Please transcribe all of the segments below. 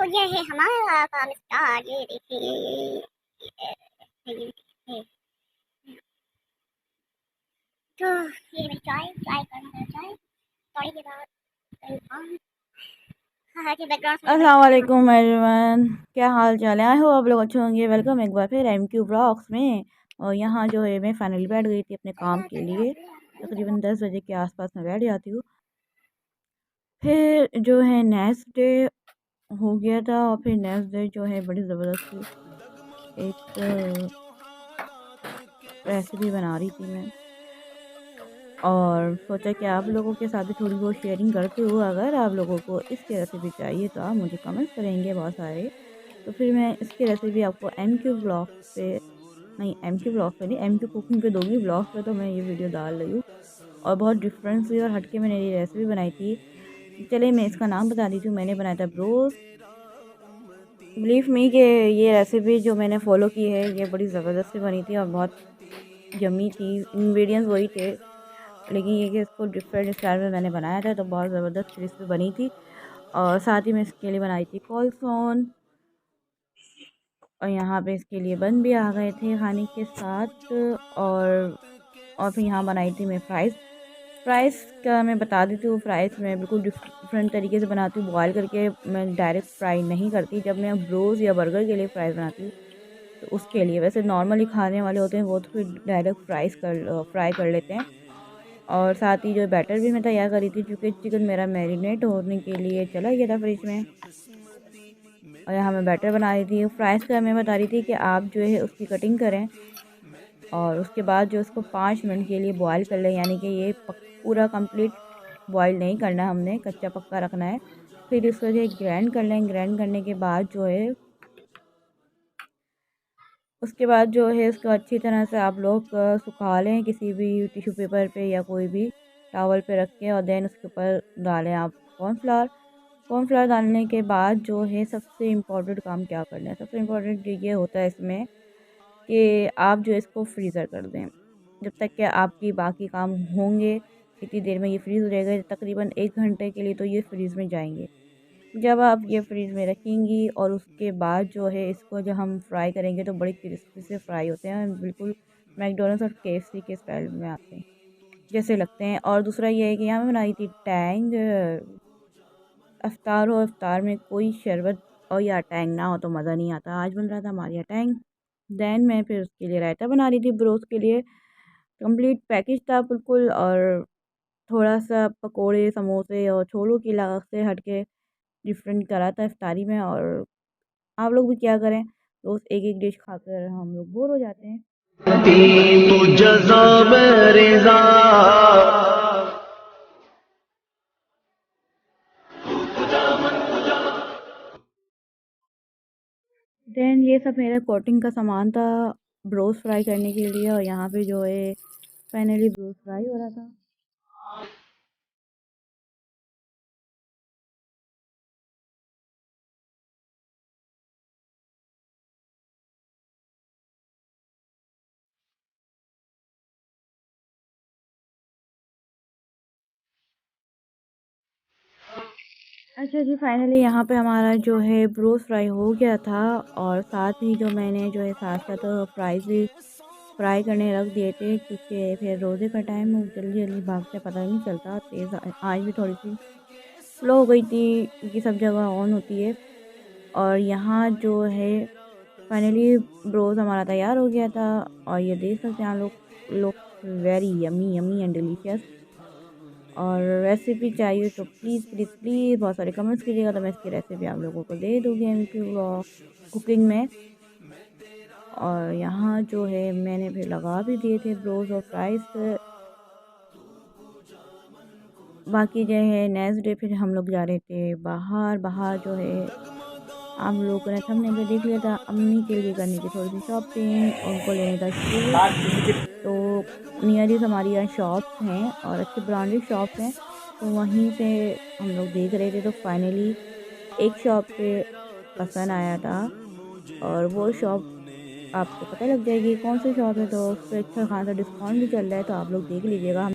ये है हमारा काम स्टार। ये देखिए ये देखिए। तो ये मेरी चाय चाय करना है। चाय चाय के बाद हाँ कि बैकग्राउंड अस्सलाम वालेकुम एवरीवन, क्या हाल चाल है? आई हो आप लोग अच्छे होंगे। वेलकम एक बार फिर MQ ब्लॉग्स में। और यहाँ जो है मैं फाइनली बैठ गई थी अपने काम के लिए। तकरीबन 10 बजे के आसपास मैं बैठ जाती हूँ। फिर जो है नेक्स्ट डे हो गया था, और फिर नेक्स्ट डे जो है बड़ी ज़बरदस्ती एक रेसिपी बना रही थी मैं, और सोचा कि आप लोगों के साथ भी थोड़ी बहुत शेयरिंग करते हो। अगर आप लोगों को इसकी रेसिपी चाहिए तो आप मुझे कमेंट्स करेंगे बहुत सारे। तो फिर मैं इसकी रेसिपी आपको MQ ब्लॉग पे, नहीं MQ ब्लॉग पे नहीं, MQ कुकिंग पे दूंगी। ब्लॉग पे तो मैं ये वीडियो डाल रही हूँ, और बहुत डिफरेंस हुई और हटके मैंने ये रेसिपी बनाई थी। चलिए मैं इसका नाम बता दी थी। मैंने बनाया था ब्रोस। बिलीव मी कि ये रेसिपी जो मैंने फ़ॉलो की है ये बड़ी ज़बरदस्त से बनी थी और बहुत यम्मी थी। इंग्रेडिएंट्स वही थे, लेकिन ये कि इसको डिफरेंट स्टाइल में मैंने बनाया था, तो बहुत ज़बरदस्त क्रिस्पी बनी थी। और साथ ही मैं इसके लिए बनाई थी कॉलसॉन, और यहाँ पे इसके लिए बन भी आ गए थे खाने के साथ। और फिर यहाँ बनाई थी मैं फ़्राइज़। फ़्राइज़ का मैं बता देती हूँ, फ़्राइज़ मैं बिल्कुल डिफरेंट तरीके से बनाती हूँ। बॉयल करके मैं डायरेक्ट फ्राई नहीं करती। जब मैं ब्रोज़ या बर्गर के लिए फ़्राइज़ बनाती हूँ तो उसके लिए, वैसे नॉर्मली खाने वाले होते हैं वो तो फिर डायरेक्ट फ्राई कर लेते हैं। और साथ ही जो बैटर भी मैं तैयार करी थी, क्योंकि चिकन मेरा मैरिनेट होने के लिए चला गया था फ्रिज में। और यहाँ मैं बैटर बना रही थी। फ्राइज़ का मैं बता रही थी कि आप जो है उसकी कटिंग करें, और उसके बाद जो उसको 5 मिनट के लिए बॉयल कर लें, यानी कि ये पूरा कंप्लीट बॉयल नहीं करना है, हमने कच्चा पक्का रखना है। फिर इसको जो है ग्राइंड कर लें। ग्राइंड करने के बाद जो है, उसके बाद जो है इसको अच्छी तरह से आप लोग सुखा लें किसी भी टिश्यू पेपर पे या कोई भी टॉवल पे रख के, और देन उसके ऊपर डालें आप कॉर्नफ्लावर। कॉर्नफ्लावर डालने के बाद जो है सबसे इम्पोर्टेंट काम क्या करना है, सबसे इम्पोर्टेंट ये होता है इसमें कि आप जो इसको फ्रीज़र कर दें। जब तक कि आपकी बाकी काम होंगे इतनी देर में ये फ्रीज़ हो जाएगा। तकरीबन 1 घंटे के लिए तो ये फ्रीज़ में जाएंगे। जब आप ये फ्रीज में रखेंगी, और उसके बाद जो है इसको जब हम फ्राई करेंगे तो बड़ी क्रिस्पी से फ्राई होते हैं, बिल्कुल मैकडोनल्ड्स और KFC के स्टाइल में आते हैं जैसे लगते हैं। और दूसरा ये है कि यहाँ मैं बनाई थी टैंग। अफ्तार हो, अफ्तार में कोई शरबत और या टैंग ना हो तो मज़ा नहीं आता। आज बन रहा था हमारे यहाँ टैंग। देन मैं फिर उसके लिए रायता बना रही थी ब्रोस के लिए। कंप्लीट पैकेज था बिल्कुल, और थोड़ा सा पकोड़े समोसे और छोलों की लागत से हट के डिफरेंट करा था इफ्तारी में। और आप लोग भी क्या करें, रोज़ एक एक डिश खाकर हम लोग बोर हो जाते हैं। देन ये सब मेरा कोटिंग का सामान था ब्रोस फ्राई करने के लिए, और यहाँ पे जो है फाइनली ब्रोस फ्राई हो रहा था। अच्छा जी, फाइनली यहाँ पे हमारा जो है ब्रोस फ्राई हो गया था, और साथ ही जो मैंने जो है साथ साथ फ्राइज़ भी फ्राई करने रख दिए थे, क्योंकि फिर रोज़े का टाइम जल्दी जल्दी भागते पता नहीं चलता। तेज़ आज भी थोड़ी सी स्लो हो गई थी क्योंकि सब जगह ऑन होती है। और यहाँ जो है फाइनली ब्रोस हमारा तैयार हो गया था, और ये देख सकते हैं आप लोग very yummy yummy and delicious. और रेसिपी चाहिए तो प्लीज़ प्लीज़ प्लीज़ बहुत सारे कमेंट्स कीजिएगा, तो मैं इसकी रेसिपी आप लोगों को दे दूँगी MQ ब्लॉग कुकिंग में। और यहाँ जो है मैंने फिर लगा भी दिए थे ब्रोस और फ्राइज़। बाकी जो है नेक्स्ट डे फिर हम लोग जा रहे थे बाहर। बाहर जो है आप लोगों ने थंबनेल पे देख लिया था, अम्मी के लिए करनी थी थोड़ी सी शॉपिंग, उनको लेने था शूज़। तो नियरेस्ट हमारी यहाँ शॉप्स हैं और अच्छे ब्रांडेड शॉप्स हैं, तो वहीं से हम लोग देख रहे थे। तो फाइनली एक शॉप पे पसंद आया था, और वो शॉप आपको पता लग जाएगी कौन सी शॉप है। तो उस पर अच्छा खासा डिस्काउंट भी चल रहा है, तो आप लोग देख लीजिएगा।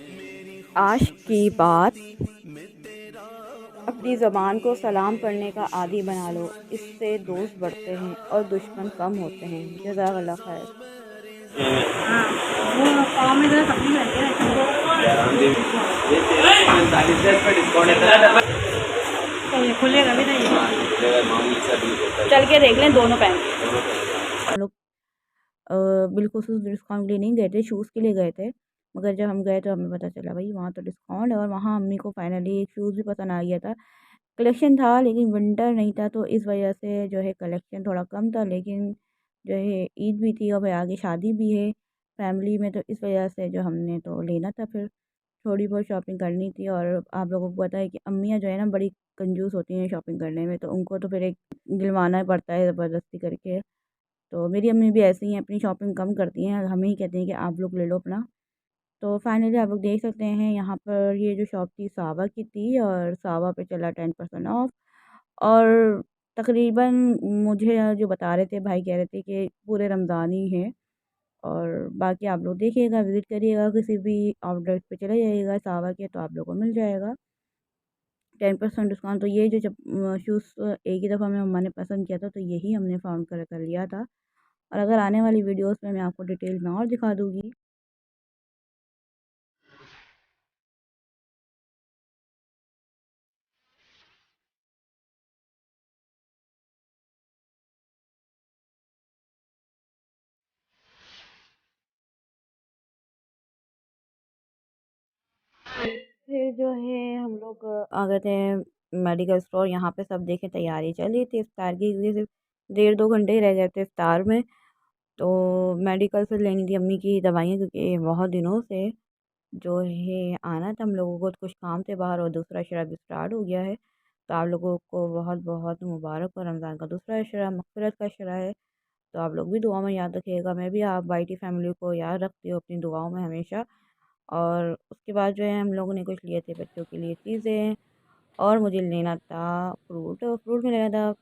आज की बात अपनी ज़बान को सलाम पढ़ने का आदी बना लो, इससे दोस्त बढ़ते हैं और दुश्मन कम होते हैं। जज़ाकल्लाह खैर। हाँ वो पाँव में जरा तकलीफ रहती है। तो ये खुलेगा भी नहीं, चल के देख लें दोनों पहन के। हम लोग बिलखुसूस डिस्काउंट के लिए नहीं गए थे, शूज़ के लिए गए थे। मगर जब हम गए तो हमें पता चला भाई वहाँ तो डिस्काउंट है, और वहाँ अम्मी को फाइनली एक शूज़ भी पसंद आ गया था। कलेक्शन था लेकिन विंटर नहीं था, तो इस वजह से जो है कलेक्शन थोड़ा कम था। लेकिन जो है ईद भी थी और भाई आगे शादी भी है फैमिली में, तो इस वजह से जो हमने तो लेना था, फिर थोड़ी बहुत शॉपिंग करनी थी। और आप लोगों को पता है कि अम्मियाँ जो है ना बड़ी कंजूस होती हैं शॉपिंग करने में, तो उनको तो फिर एक दिलवाना पड़ता है ज़बरदस्ती करके। तो मेरी अम्मी भी ऐसी ही हैं, अपनी शॉपिंग कम करती हैं, हमें ही कहती हैं कि आप लोग ले लो अपना। तो फाइनली आप लोग देख सकते हैं यहाँ पर ये जो शॉप थी सावा की थी, और सावा पे चला 10% ऑफ। और तकरीबन मुझे जो बता रहे थे भाई, कह रहे थे कि पूरे रमज़ान ही है। और बाकी आप लोग देखिएगा, विज़िट करिएगा, किसी भी आउटलेट पे चले जाइएगा सावा के, तो आप लोगों को मिल जाएगा 10% डिस्काउंट। तो ये जो जब शूज़ एक ही दफ़ा में मम्मा ने पसंद किया था, तो यही हमने फ़ाउंड कर लिया था। और अगर आने वाली वीडियोस में मैं आपको डिटेल में और दिखा दूँगी। फिर जो है हम लोग आ गए थे मेडिकल स्टोर। यहाँ पे सब देखें तैयारी चल रही थी इफ्तार की, क्योंकि सिर्फ 1.5-2 घंटे ही रह गए थे इफ्तार में। तो मेडिकल से लेनी थी अम्मी की दवाइयाँ, क्योंकि बहुत दिनों से जो है आना था हम लोगों को, तो कुछ काम थे बाहर, और दूसरा अशरा भी स्टार्ट हो गया है। तो आप लोगों को बहुत बहुत मुबारक हो, रमज़ान का दूसरा अशरा मग़फ़िरत का अशरा है। तो आप लोग भी दुआ में याद रखिएगा, मैं भी आप वाइटी फैमिली को याद रखती हूँ अपनी दुआओं में हमेशा। और उसके बाद जो है हम लोगों ने कुछ लिए थे बच्चों के लिए चीज़ें, और मुझे लेना था फ्रूट। फ्रूट में लेना था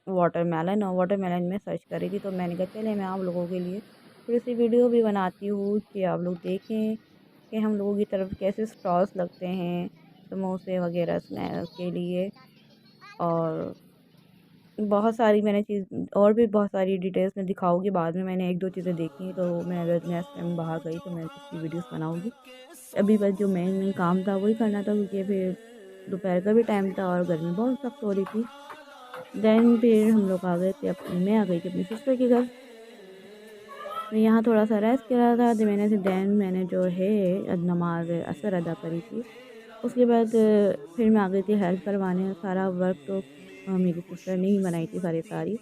वाटरमेलन, और वाटरमेलन में सर्च करी थी, तो मैंने कहा चले मैं आप लोगों के लिए थोड़ी सी वीडियो भी बनाती हूँ कि आप लोग देखें कि हम लोगों की तरफ कैसे स्टॉल्स लगते हैं समोसे वगैरह स्नैक्स के लिए। और बहुत सारी मैंने चीज़ और भी बहुत सारी डिटेल्स में दिखाऊंगी बाद में। मैंने 1-2 चीज़ें देखी, तो मैं अगर नेक्स्ट टाइम बाहर गई तो मैं उसकी वीडियोस बनाऊंगी। अभी बस जो मेन काम था वही करना था, क्योंकि फिर दोपहर का भी टाइम था और गर्मी बहुत सख्त हो रही थी। देन फिर हम लोग आ गए थे मैं आ गई थी अपनी सिस्टर के घर। मैं यहाँ थोड़ा सा रेस्ट करा था, तो मैंने जो है नमाज असर अदा करी थी। उसके बाद फिर मैं आ गई थी हेल्प करवाने। सारा वर्क तो मेरी सिस्टर ने ही बनाई थी सारी।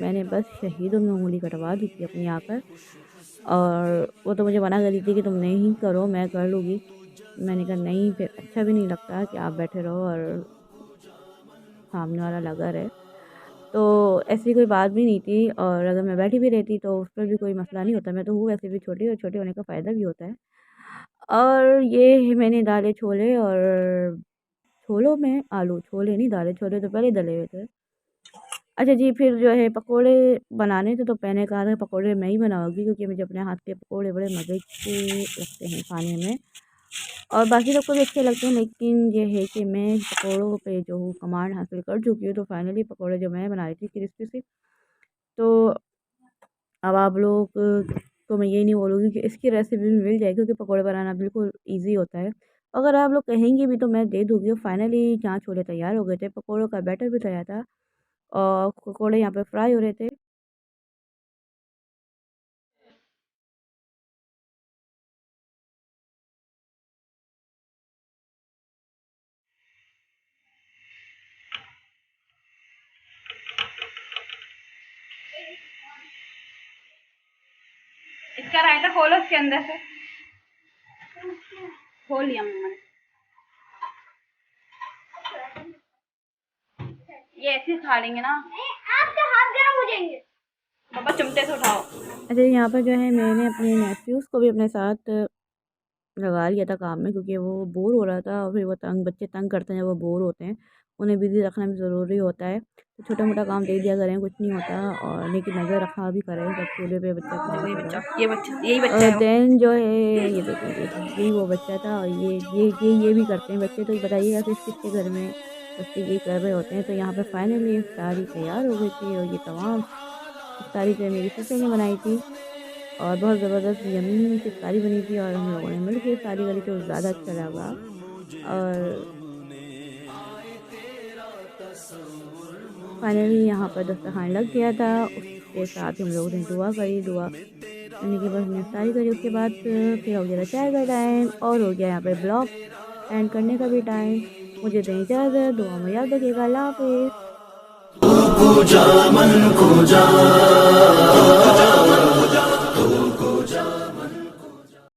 मैंने बस शहीदों में उँगली कटवा दी थी अपनी आकर। और वो तो मुझे मना कर दी थी कि तुम नहीं करो, मैं कर लूँगी। मैंने कहा नहीं, फिर अच्छा भी नहीं लगता कि आप बैठे रहो और सामने वाला लगा रहे। तो ऐसी कोई बात भी नहीं थी, और अगर मैं बैठी भी रहती तो उस पर भी कोई मसला नहीं होता। मैं तो हूँ वैसे भी छोटी, और छोटे होने का फ़ायदा भी होता है। और ये मैंने दालें छोले, और छोलों में आलू, छोले नहीं दालें, छोले तो पहले डले हुए थे। अच्छा जी, फिर जो है पकोड़े बनाने थे, तो मैंने कहा था पकोड़े मैं ही बनाऊँगी, क्योंकि मुझे अपने हाथ के पकोड़े बड़े मज़े के लगते हैं खाने में। और बाकी सबको भी अच्छे लगते हैं, लेकिन ये है कि मैं पकोड़ों पे जो हूँ कमांड हासिल कर चुकी हूँ। तो फाइनली पकोड़े जो मैं बना रही थी क्रिस्पी सी। तो अब आप लोग को मैं ये नहीं बोलूँगी कि इसकी रेसिपी भी मिल जाएगी, क्योंकि पकोड़े बनाना बिल्कुल ईज़ी होता है। अगर आप लोग कहेंगे भी तो मैं दे दूँगी। फाइनली जहाँ छोले तैयार हो गए थे, पकोड़ों का बैटर भी तैयार था, और पकोड़े यहाँ पे फ्राई हो रहे थे। इसका रायता खोलो, इसके अंदर से खोल लिया मैंने। ये ऐसे ही खा लेंगे ना, आपके हाथ गर्म हो जाएंगे। पापा चिमटे से उठाओ। अच्छा, यहाँ पर जो है मैंने अपने नेफ्यूज़ को भी अपने साथ लगा लिया था काम में, क्योंकि वो बोर हो रहा था, और फिर वो बच्चे तंग करते हैं जब वो बोर होते हैं, उन्हें बिज़ी रखना भी ज़रूरी होता है। तो छोटा-मोटा काम दे दिया करें, कुछ नहीं होता, और लेकिन नज़र रखा भी करें जब चूल्हे पे बच्चा काम वही कर रहा बच्चा, है। ये बच्चा, यही बच्चा है वो। देन जो है ये देखें, यही वो बच्चा था। और ये भी करते हैं बच्चे। तो बताइएगा किस किसके घर में ज़बरदस्ती ये कर रहे होते हैं। तो यहाँ पे फाइनली इफ्तारी तैयार हो गई थी और ये तमाम इफ्तारी जो मेरी सिस्टर ने बनाई थी और बहुत ज़बरदस्त यम्मी सी इफ्तारी बनी थी और हम लोगों ने मिल के इफ्तारी करी तो ज़्यादा अच्छा लगा। और फाइनली यहाँ पर दस्तरखान लग गया था, उसके साथ हम लोगों ने दुआ करी, दुआ करने के बाद हमने इफ्तारी करी। उसके बाद फिर हो गया चाय का टाइम और हो गया यहाँ पे ब्लॉग एंड करने का भी टाइम। मुझे दें इजाज़त, दुआ में याद रखिएगा, अल्लाह हाफ़िज़।